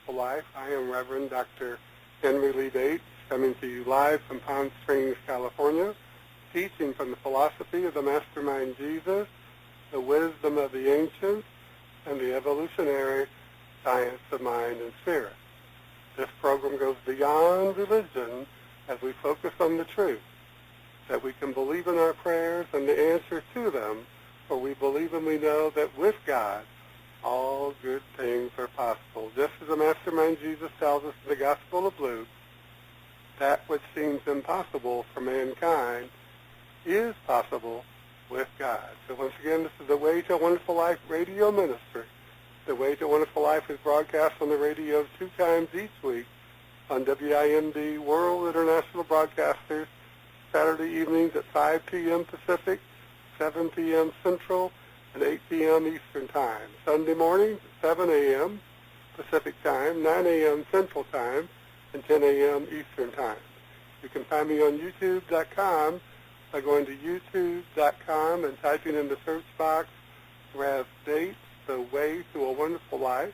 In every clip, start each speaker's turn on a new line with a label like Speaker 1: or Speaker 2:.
Speaker 1: Wonderful Life. I am Reverend Dr. Henry Lee Bates, coming to you live from Palm Springs, California, teaching from the philosophy of the Mastermind Jesus, the wisdom of the ancients, and the evolutionary science of mind and spirit. This program goes beyond religion as we focus on the truth, that we can believe in our prayers and the answers to them, for we believe and we know that with God, all good things are possible. Just as the Mastermind Jesus tells us in the Gospel of Luke, that which seems impossible for mankind is possible with God. So once again, this is the Way to a Wonderful Life radio ministry. The Way to a Wonderful Life is broadcast on the radio 2 times each week on WIND World International Broadcasters, Saturday evenings at 5 p.m. Pacific, 7 p.m. Central, and 8 p.m. Eastern Time. Sunday mornings at 7 a.m. Pacific Time, 9 a.m. Central Time, and 10 a.m. Eastern Time. You can find me on YouTube.com by going to YouTube.com and typing in the search box Rev Bates, The Way to a Wonderful Life,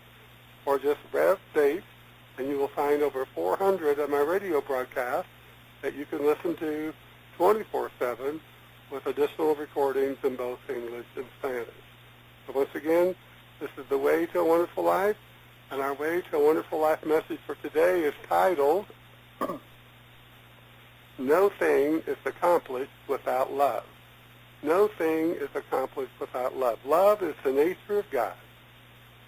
Speaker 1: or just Rev Bates, and you will find over 400 of my radio broadcasts that you can listen to 24/7 with additional recordings in both English and Spanish. So once again, this is The Way to a Wonderful Life, and our Way to a Wonderful Life message for today is titled, No Thing is Accomplished Without Love. No thing is accomplished without love. Love is the nature of God.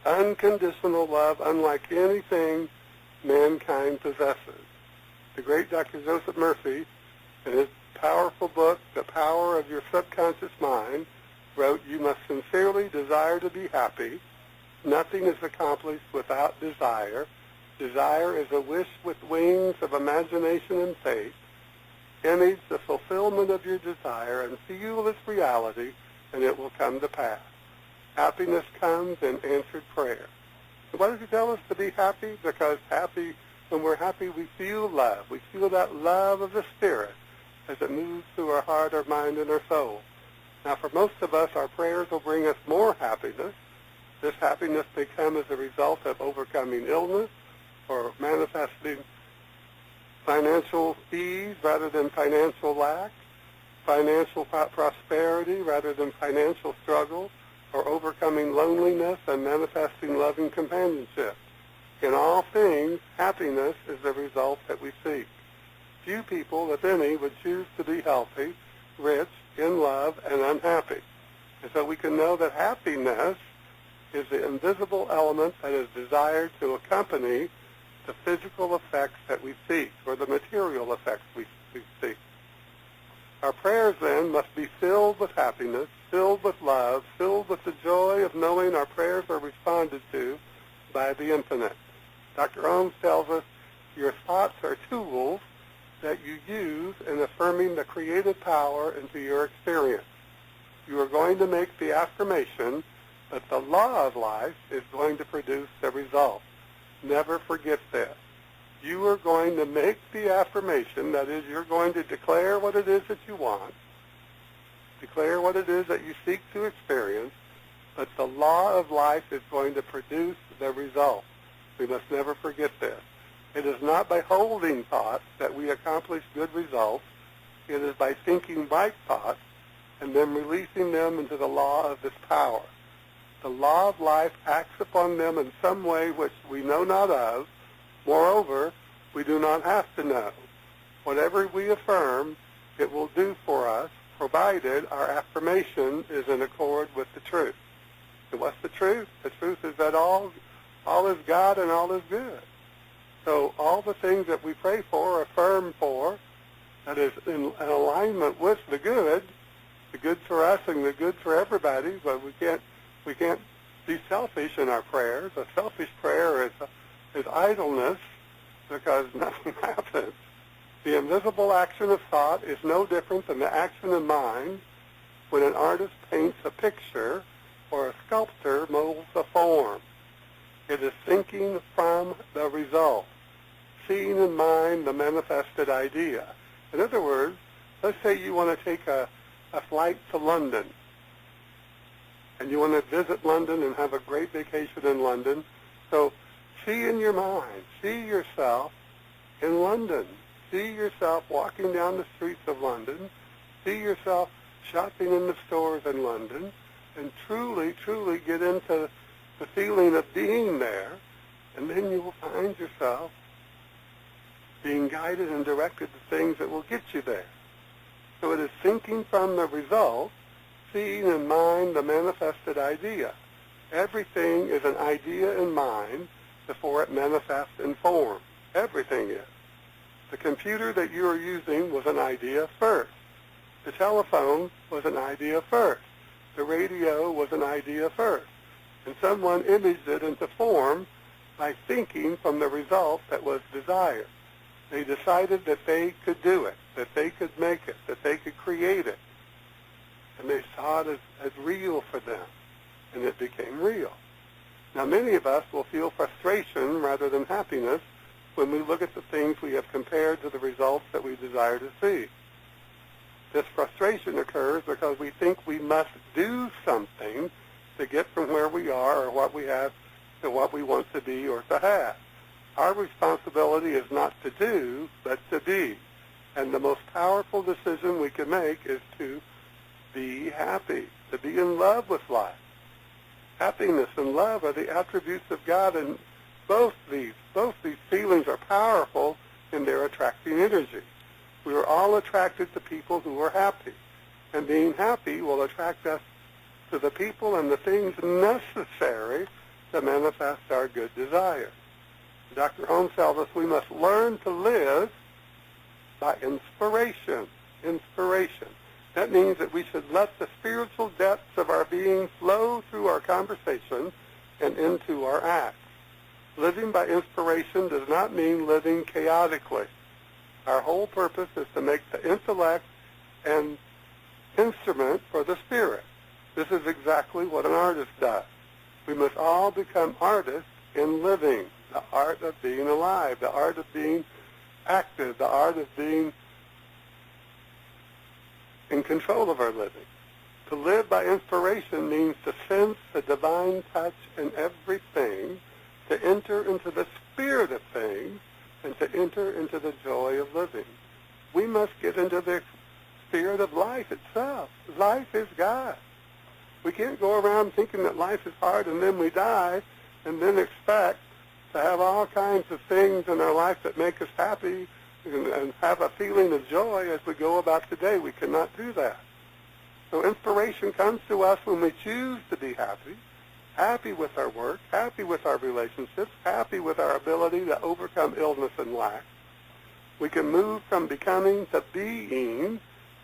Speaker 1: Unconditional love, unlike anything mankind possesses. The great Dr. Joseph Murphy, in his powerful book, The Power of Your Subconscious Mind, wrote, you must sincerely desire to be happy. Nothing is accomplished without desire. Desire is a wish with wings of imagination and faith. Image the fulfillment of your desire and feel its reality, and it will come to pass. Happiness comes in answered prayer. So why does he tell us to be happy? Because when we're happy, we feel love. We feel that love of the Spirit as it moves through our heart, our mind, and our soul. Now, for most of us, our prayers will bring us more happiness. This happiness may come as a result of overcoming illness or manifesting financial ease rather than financial lack, financial prosperity rather than financial struggle, or overcoming loneliness and manifesting loving companionship. In all things, happiness is the result that we seek. Few people, if any, would choose to be healthy, rich, in love, and unhappy. And so we can know that happiness is the invisible element that is desired to accompany the physical effects that we seek, or the material effects we seek. Our prayers, then, must be filled with happiness, filled with love, filled with the joy of knowing our prayers are responded to by the infinite. Dr. Ohms tells us your thoughts are tools that you use in affirming the creative power into your experience. You are going to make the affirmation, but the law of life is going to produce the result. Never forget this. You are going to make the affirmation, that is, you're going to declare what it is that you want, declare what it is that you seek to experience, but the law of life is going to produce the result. We must never forget this. It is not by holding thoughts that we accomplish good results. It is by thinking right thoughts and then releasing them into the law of this power. The law of life acts upon them in some way which we know not of. Moreover, we do not have to know. Whatever we affirm, it will do for us, provided our affirmation is in accord with the truth. And what's the truth? The truth is that all is God and all is good. So all the things that we pray for, affirm for, that is in alignment with the good for us and the good for everybody, but we can't be selfish in our prayers. A selfish prayer is idleness because nothing happens. The invisible action of thought is no different than the action of mind when an artist paints a picture or a sculptor molds a form. It is thinking from the result, seeing in mind the manifested idea. In other words, let's say you want to take a flight to London, and you want to visit London and have a great vacation in London. So see in your mind, see yourself in London. See yourself walking down the streets of London. See yourself shopping in the stores in London, and truly, truly get into the feeling of being there, and then you will find yourself being guided and directed to things that will get you there. So it is thinking from the result, seeing in mind the manifested idea. Everything is an idea in mind before it manifests in form. Everything is. The computer that you are using was an idea first. The telephone was an idea first. The radio was an idea first. And someone imaged it into form by thinking from the result that was desired. They decided that they could do it, that they could make it, that they could create it. And they saw it as real for them, and it became real. Now, many of us will feel frustration rather than happiness when we look at the things we have compared to the results that we desire to see. This frustration occurs because we think we must do something to get from where we are or what we have to what we want to be or to have. Our responsibility is not to do, but to be. And the most powerful decision we can make is to be happy, to be in love with life. Happiness and love are the attributes of God, and both these feelings are powerful in their attracting energy. We are all attracted to people who are happy, and being happy will attract us to the people and the things necessary to manifest our good desires. Dr. Holmes tells us we must learn to live by inspiration. Inspiration. That means that we should let the spiritual depths of our being flow through our conversation and into our acts. Living by inspiration does not mean living chaotically. Our whole purpose is to make the intellect an instrument for the spirit. This is exactly what an artist does. We must all become artists in living, the art of being alive, the art of being active, the art of being in control of our living. To live by inspiration means to sense the divine touch in everything, to enter into the spirit of things, and to enter into the joy of living. We must get into the spirit of life itself. Life is God. We can't go around thinking that life is hard and then we die and then expect to have all kinds of things in our life that make us happy and have a feeling of joy as we go about today. We cannot do that. So inspiration comes to us when we choose to be happy, happy with our work, happy with our relationships, happy with our ability to overcome illness and lack. We can move from becoming to being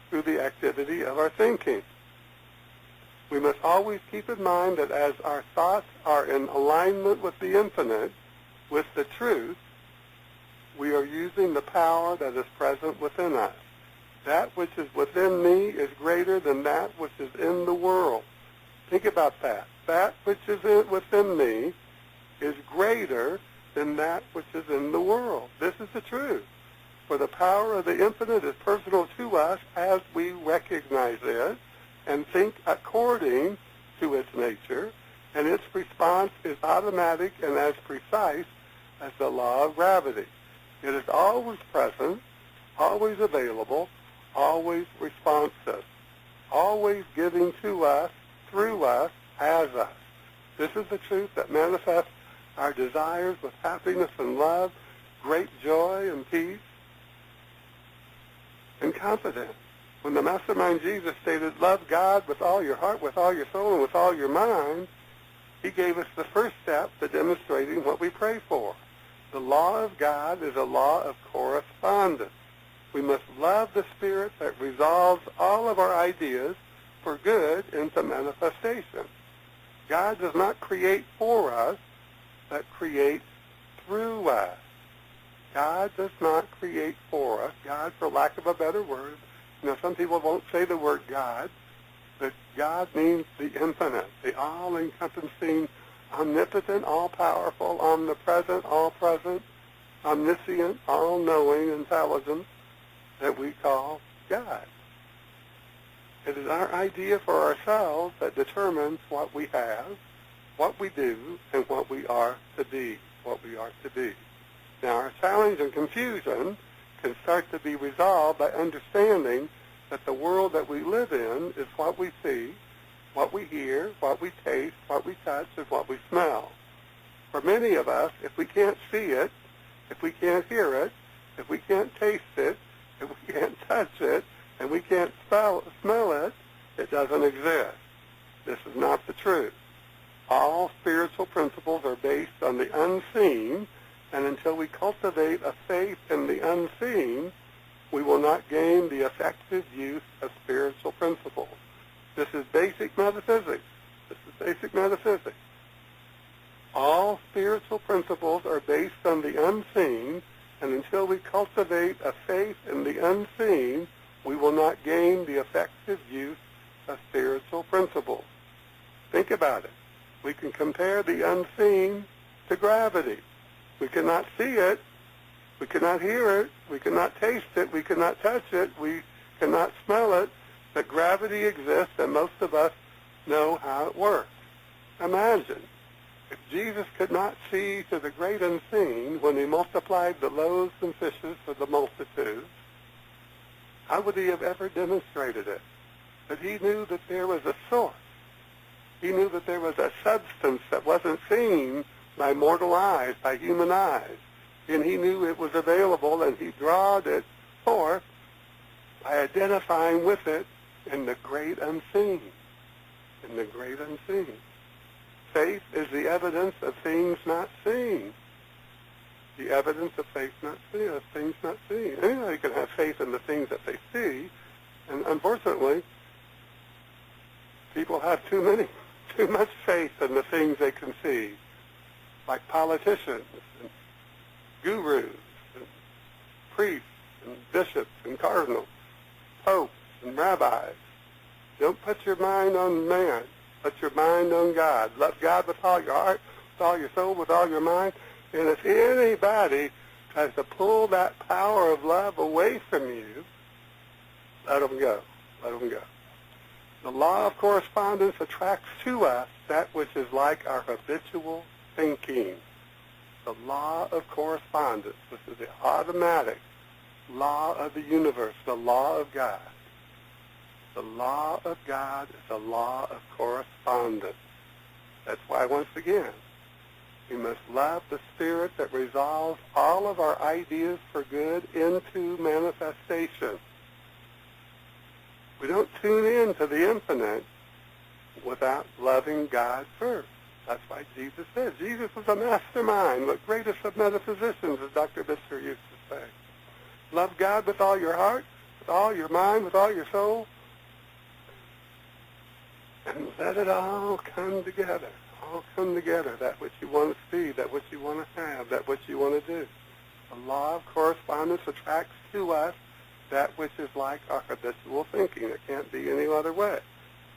Speaker 1: through the activity of our thinking. We must always keep in mind that as our thoughts are in alignment with the infinite, with the truth, we are using the power that is present within us. That which is within me is greater than that which is in the world. Think about that. That which is within me is greater than that which is in the world. This is the truth. For the power of the infinite is personal to us as we recognize it and think according to its nature, and its response is automatic and as precise as the law of gravity. It is always present, always available, always responsive, always giving to us, through us, as us. This is the truth that manifests our desires with happiness and love, great joy and peace, and confidence. When the Mastermind Jesus stated, love God with all your heart, with all your soul, and with all your mind, he gave us the first step to demonstrating what we pray for. The law of God is a law of correspondence. We must love the Spirit that resolves all of our ideas for good into manifestation. God does not create for us, but creates through us. God does not create for us. God, for lack of a better word, some people won't say the word God, but God means the infinite, the all-encompassing, omnipotent, all-powerful, omnipresent, all-present, omniscient, all-knowing intelligence that we call God. It is our idea for ourselves that determines what we have, what we do, and what we are to be. what we are to be. Now, our challenge and confusion can start to be resolved by understanding that the world that we live in is what we see, what we hear, what we taste, what we touch, and what we smell. For many of us, if we can't see it, if we can't hear it, if we can't taste it, if we can't touch it, and we can't smell it, it doesn't exist. This is not the truth. All spiritual principles are based on the unseen, and until we cultivate a faith in the unseen, we will not gain the effective use of spiritual principles. This is basic metaphysics. This is basic metaphysics. All spiritual principles are based on the unseen, and until we cultivate a faith in the unseen, we will not gain the effective use of spiritual principles. Think about it. We can compare the unseen to gravity. We cannot see it. We cannot hear it. We cannot taste it. We cannot touch it. We cannot smell it. But gravity exists, and most of us know how it works. Imagine if Jesus could not see to the great unseen when he multiplied the loaves and fishes for the multitudes, how would he have ever demonstrated it? But he knew that there was a source. He knew that there was a substance that wasn't seen by mortal eyes, by human eyes. And he knew it was available, and he drawed it forth by identifying with it in the great unseen. In the great unseen. Faith is the evidence of things not seen. The evidence of faith not seen, of things not seen. Anybody can have faith in the things that they see, and unfortunately, people have too much faith in the things they can see, like politicians and gurus and priests and bishops and cardinals, popes and rabbis. Don't put your mind on man. Put your mind on God. Love God with all your heart, with all your soul, with all your mind. And if anybody tries to pull that power of love away from you, let them go. Let them go. The law of correspondence attracts to us that which is like our habitual thinking. The law of correspondence. This is the automatic law of the universe, the law of God. The law of God is a law of correspondence. That's why, once again, we must love the spirit that resolves all of our ideas for good into manifestation. We don't tune in to the infinite without loving God first. That's why Jesus said, Jesus was a mastermind, the greatest of metaphysicians, as Dr. Bisser used to say. Love God with all your heart, with all your mind, with all your soul, and let it all come together. All come together, that which you want to see, that which you want to have, that which you want to do. The law of correspondence attracts to us that which is like our habitual thinking. It can't be any other way.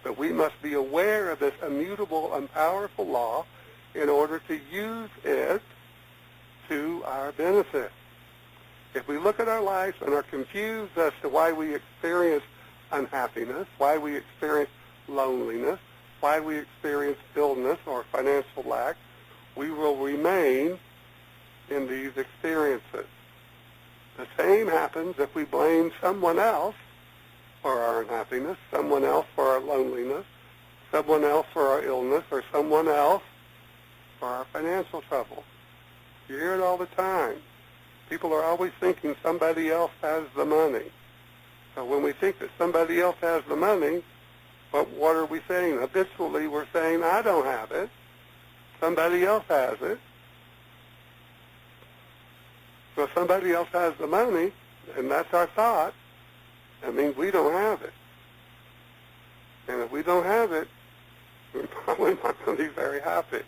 Speaker 1: But we must be aware of this immutable and powerful law in order to use it to our benefit. If we look at our lives and are confused as to why we experience unhappiness, why we experience loneliness, why we experience illness or financial lack, we will remain in these experiences. The same happens if we blame someone else for our unhappiness, someone else for our loneliness, someone else for our illness, or someone else for our financial trouble. You hear it all the time. People are always thinking somebody else has the money. So when we think that somebody else has the money, what are we saying? Habitually, we're saying, I don't have it. Somebody else has it. So if somebody else has the money, and that's our thought, that means we don't have it. And if we don't have it, we're probably not going to be very happy.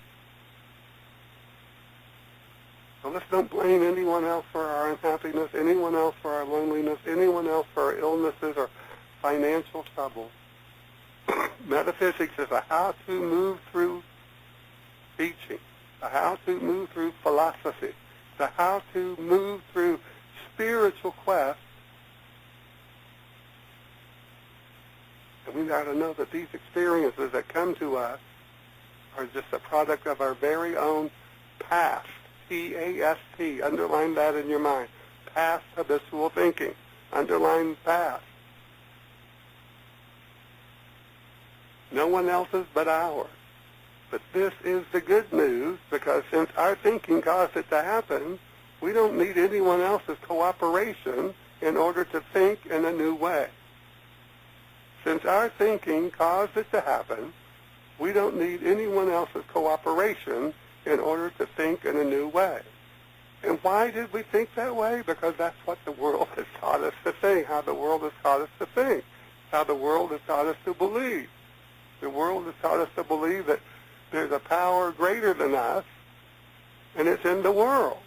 Speaker 1: So let's don't blame anyone else for our unhappiness, anyone else for our loneliness, anyone else for our illnesses or financial trouble. Metaphysics is a how to move through teaching, a how to move through philosophy, the how to move through spiritual quest. And we got to know that these experiences that come to us are just a product of our very own past P-A-S-T. Underline that in your mind. Past habitual thinking. Underline past. No one else's but ours. But this is the good news, because since our thinking caused it to happen, we don't need anyone else's cooperation in order to think in a new way. Since our thinking caused it to happen, we don't need anyone else's cooperation in order to think in a new way. And why did we think that way? Because that's what the world has taught us to think, how the world has taught us to think, how the world has taught us to believe. The world has taught us to believe that there's a power greater than us, and it's in the world.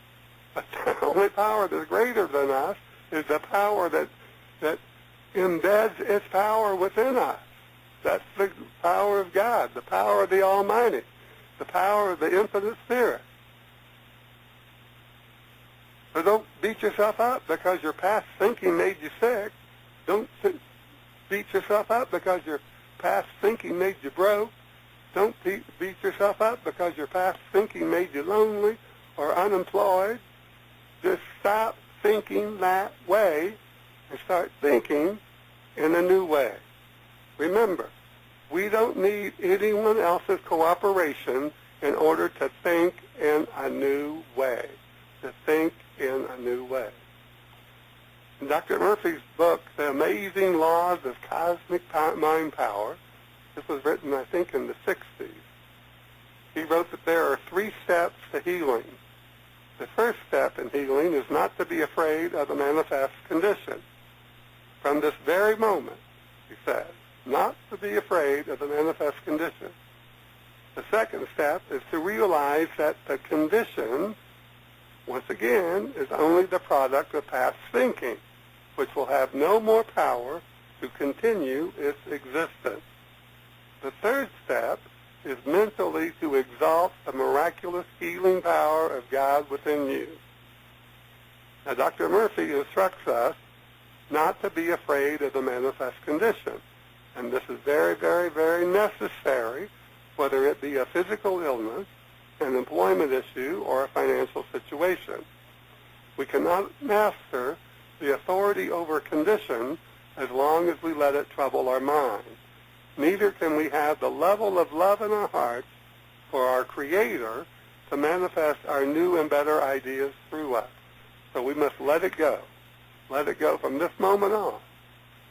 Speaker 1: But the only power that's greater than us is the power that embeds its power within us. That's the power of God, the power of the Almighty, the power of the Infinite Spirit. So don't beat yourself up because your past thinking made you sick. Don't beat yourself up because your past thinking made you broke. Don't beat yourself up because your past thinking made you lonely or unemployed. Just stop thinking that way and start thinking in a new way. Remember, we don't need anyone else's cooperation in order to think in a new way. To think in a new way. In Dr. Murphy's book, The Amazing Laws of Cosmic Mind Power, this was written, I think, in the 60s. He wrote that there are 3 steps to healing. The first step in healing is not to be afraid of the manifest condition. From this very moment, he says, not to be afraid of the manifest condition. The second step is to realize that the condition, once again, is only the product of past thinking, which will have no more power to continue its existence. The third step is mentally to exalt the miraculous healing power of God within you. Now, Dr. Murphy instructs us not to be afraid of the manifest condition. And this is very, very, very necessary, whether it be a physical illness, an employment issue, or a financial situation. We cannot master the authority over condition as long as we let it trouble our mind. Neither can we have the level of love in our hearts for our Creator to manifest our new and better ideas through us. So we must let it go. Let it go from this moment on.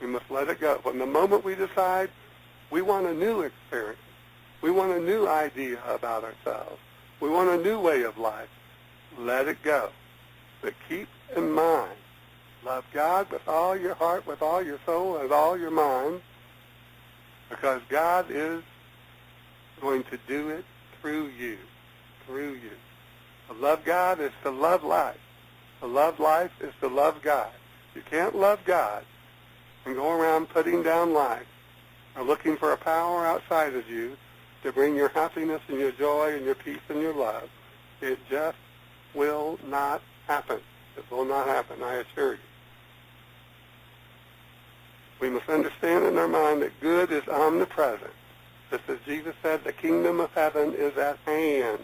Speaker 1: We must let it go. From the moment we decide we want a new experience, we want a new idea about ourselves, we want a new way of life, let it go. But keep in mind, love God with all your heart, with all your soul, and with all your mind, because God is going to do it through you, through you. To love God is to love life. To love life is to love God. You can't love God and go around putting down life or looking for a power outside of you to bring your happiness and your joy and your peace and your love. It just will not happen. It will not happen, I assure you. We must understand in our mind that good is omnipresent. Just as Jesus said, the kingdom of heaven is at hand.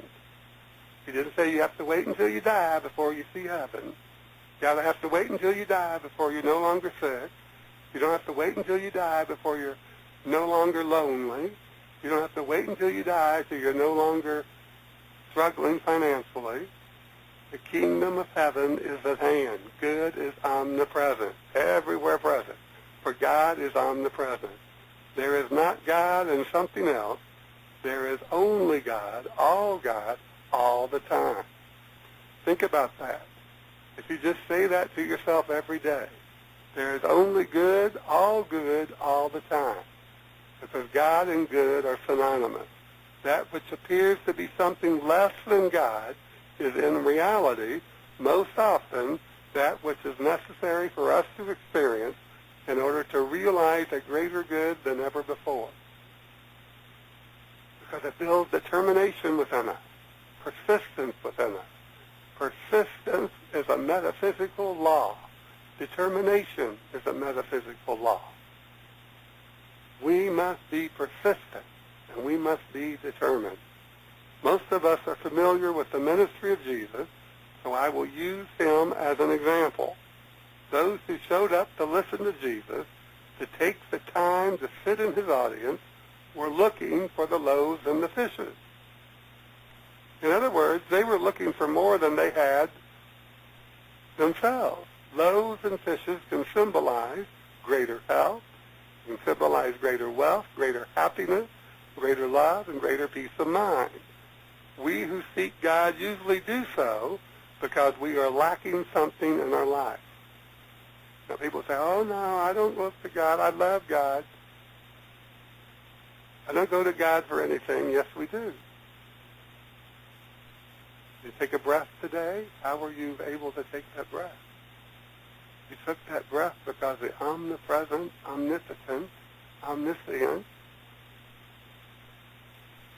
Speaker 1: He didn't say you have to wait until you die before you see heaven. You gotta have to wait until you die before you're no longer sick. You don't have to wait until you die before you're no longer lonely. You don't have to wait until you die till you're no longer struggling financially. The kingdom of heaven is at hand. Good is omnipresent, everywhere present. For God is omnipresent. There is not God and something else. There is only God, all the time. Think about that. If you just say that to yourself every day, there is only good, all the time. Because God and good are synonymous. That which appears to be something less than God is in reality most often that which is necessary for us to experience in order to realize a greater good than ever before. Because it builds determination within us, persistence within us. Persistence is a metaphysical law. Determination is a metaphysical law. We must be persistent, and we must be determined. Most of us are familiar with the ministry of Jesus, so I will use him as an example. Those who showed up to listen to Jesus, to take the time to sit in his audience, were looking for the loaves and the fishes. In other words, they were looking for more than they had themselves. Loaves and fishes can symbolize greater health, can symbolize greater wealth, greater happiness, greater love, and greater peace of mind. We who seek God usually do so because we are lacking something in our life. Now people say, oh no, I don't look to God, I love God. I don't go to God for anything. Yes, we do. You take a breath today, how were you able to take that breath? You took that breath because the omnipresent, omnipotent, omniscient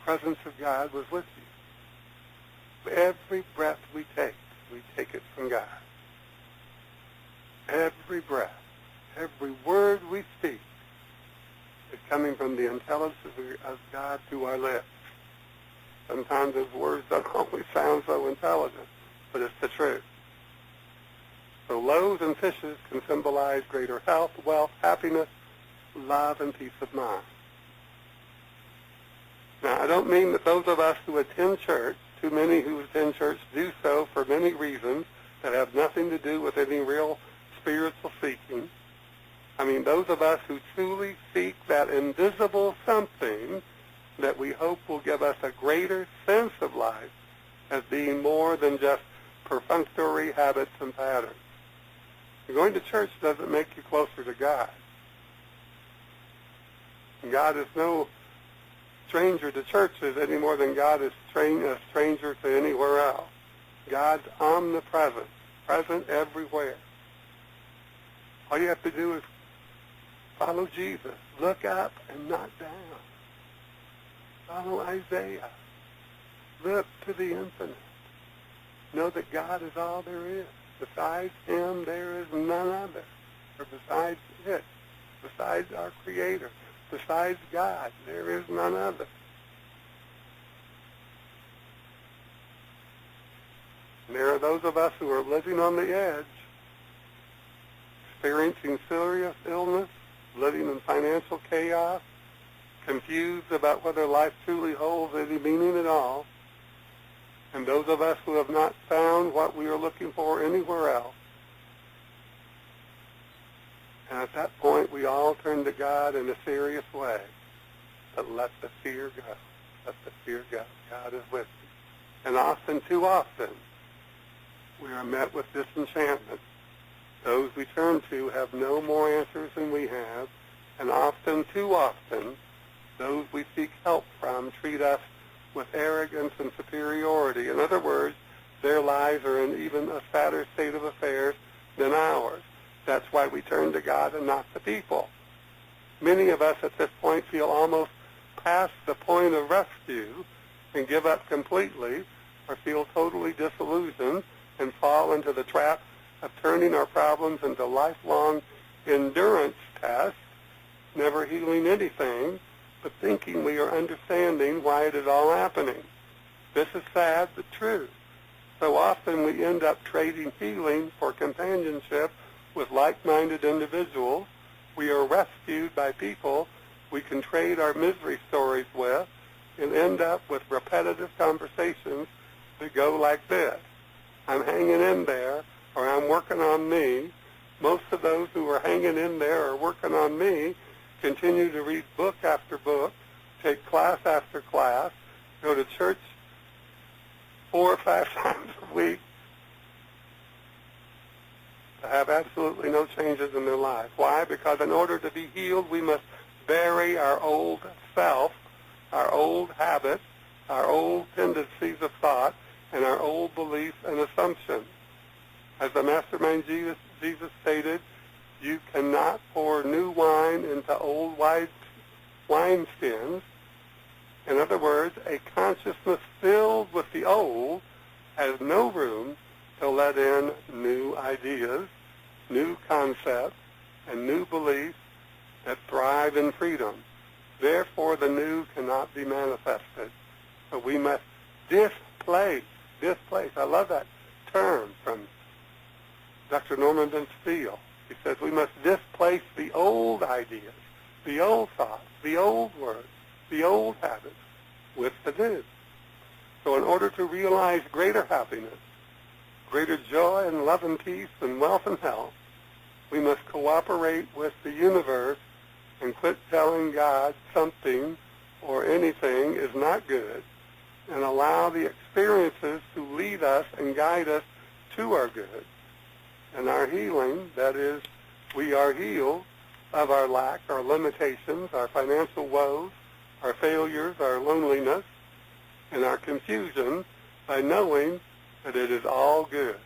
Speaker 1: presence of God was with you. Every breath we take it from God. Every breath, every word we speak is coming from the intelligence of God through our lips. Sometimes those words don't always sound so intelligent, but it's the truth. So loaves and fishes can symbolize greater health, wealth, happiness, love, and peace of mind. Now, I don't mean that those of us who attend church, too many who attend church do so for many reasons that have nothing to do with any real spiritual seeking. I mean those of us who truly seek that invisible something that we hope will give us a greater sense of life as being more than just perfunctory habits and patterns. Going to church doesn't make you closer to God. God is no stranger to churches any more than God is a stranger to anywhere else. God's omnipresent, present everywhere. All you have to do is follow Jesus. Look up and not down. Follow Isaiah. Look to the infinite. Know that God is all there is. Besides him, there is none other. Or besides it, besides our Creator, besides God, there is none other. And there are those of us who are living on the edge, experiencing serious illness, living in financial chaos, confused about whether life truly holds any meaning at all, and those of us who have not found what we are looking for anywhere else. And at that point, we all turn to God in a serious way. But let the fear go. Let the fear go. God is with you. And often, too often, we are met with disenchantment. Those we turn to have no more answers than we have, and often, too often, those we seek help from treat us with arrogance and superiority. In other words, their lives are in even a sadder state of affairs than ours. That's why we turn to God and not to people. Many of us at this point feel almost past the point of rescue and give up completely, or feel totally disillusioned and fall into the trap of turning our problems into lifelong endurance tests, never healing anything, but thinking we are understanding why it is all happening. This is sad but true. So often we end up trading healing for companionship with like-minded individuals. We are rescued by people we can trade our misery stories with and end up with repetitive conversations that go like this. I'm hanging in there, or I'm working on me. Most of those who are hanging in there or working on me continue to read book after book, take class after class, go to church 4 or 5 times a week, to have absolutely no changes in their life. Why? Because in order to be healed, we must bury our old self, our old habits, our old tendencies of thought, and our old beliefs and assumptions. As the mastermind Jesus stated, you cannot pour new wine into old wineskins. In other words, a consciousness filled with the old has no room to let in new ideas, new concepts, and new beliefs that thrive in freedom. Therefore, the new cannot be manifested. So we must displace. I love that term from Dr. Norman Vincent. He says we must displace the old ideas, the old thoughts, the old words, the old habits with the new. So in order to realize greater happiness, greater joy and love and peace and wealth and health, we must cooperate with the universe and quit telling God something or anything is not good, and allow the experiences to lead us and guide us to our good and our healing. That is, we are healed of our lack, our limitations, our financial woes, our failures, our loneliness, and our confusion by knowing that it is all good.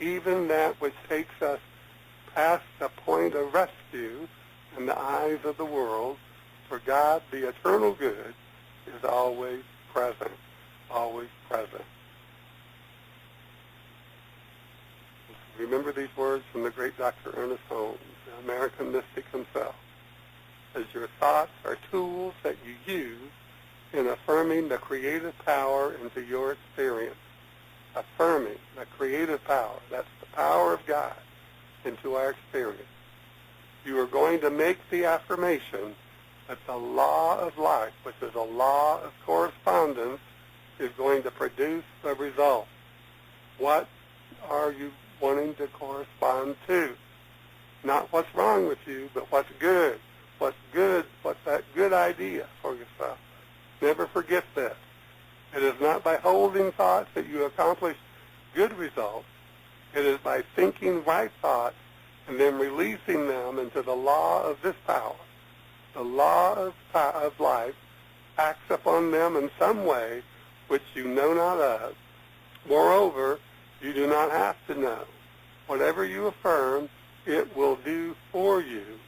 Speaker 1: Even that which takes us past the point of rescue in the eyes of the world, for God, the eternal good, is always present, always present. Remember these words from the great Dr. Ernest Holmes, the American mystic himself, as your thoughts are tools that you use in affirming the creative power into your experience. Affirming the creative power, that's the power of God, into our experience. You are going to make the affirmation that the law of life, which is a law of correspondence, is going to produce the result. What are you wanting to correspond to? Not what's wrong with you, but what's good. What's good, what's that good idea for yourself. Never forget this. It is not by holding thoughts that you accomplish good results. It is by thinking right thoughts and then releasing them into the law of this power. The law of life acts upon them in some way which you know not of. Moreover, you do not have to know. Whatever you affirm, it will do for you,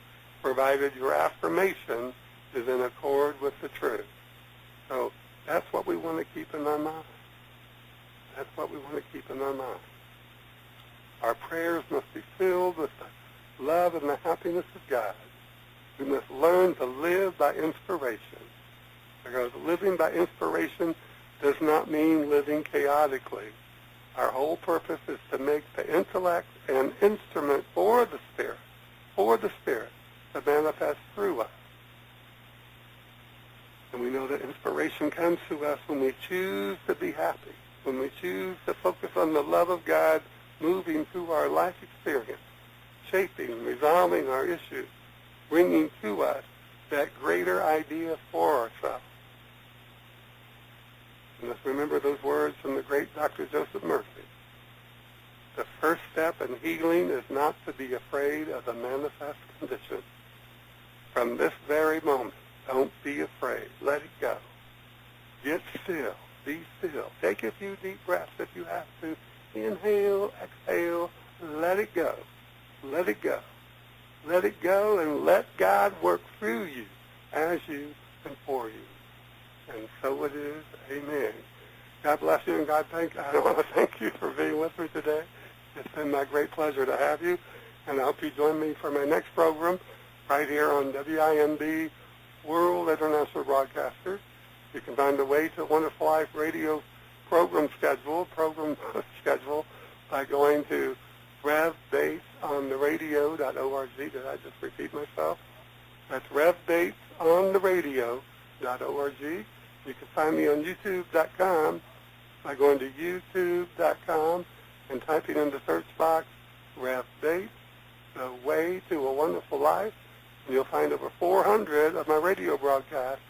Speaker 1: provided your affirmation is in accord with the truth. So that's what we want to keep in our mind. That's what we want to keep in our mind. Our prayers must be filled with the love and the happiness of God. We must learn to live by inspiration, because living by inspiration does not mean living chaotically. Our whole purpose is to make the intellect an instrument for the Spirit to manifest through us. And we know that inspiration comes to us when we choose to be happy, when we choose to focus on the love of God moving through our life experience, shaping, resolving our issues, bringing to us that greater idea for ourselves. And let's remember those words from the great Dr. Joseph Murphy. The first step in healing is not to be afraid of the manifest condition. From this very moment, don't be afraid. Let it go. Get still. Be still. Take a few deep breaths if you have to. Inhale, exhale. Let it go. Let it go. Let it go and let God work through you, as you, and for you. And so it is. Amen. God bless you, and God thank you. I want to thank you for being with me today. It's been my great pleasure to have you, and I hope you join me for my next program right here on WINB World International Broadcasters. You can find the way to Wonderful Life Radio program schedule by going to revbatesontheradio.org. Did I just repeat myself? That's revbatesontheradio.org. You can find me on youtube.com by going to youtube.com and typing in the search box, Rev Bates, The Way to a Wonderful Life, and you'll find over 400 of my radio broadcasts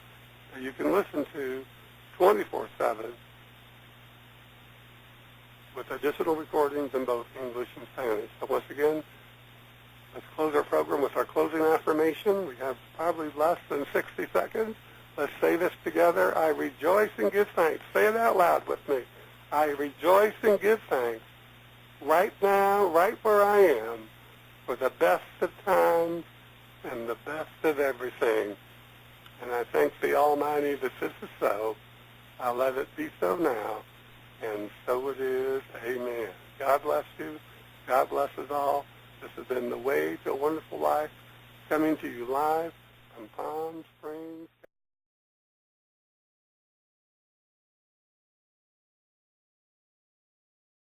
Speaker 1: that you can listen to 24/7 with additional recordings in both English and Spanish. So once again, let's close our program with our closing affirmation. We have probably less than 60 seconds. Let's say this together. I rejoice and give thanks. Say it out loud with me. I rejoice and give thanks right now, right where I am, for the best of times and the best of everything. And I thank the Almighty that this is so. I'll let it be so now. And so it is. Amen. God bless you. God bless us all. This has been The Way to a Wonderful Life, coming to you live from Palm Springs,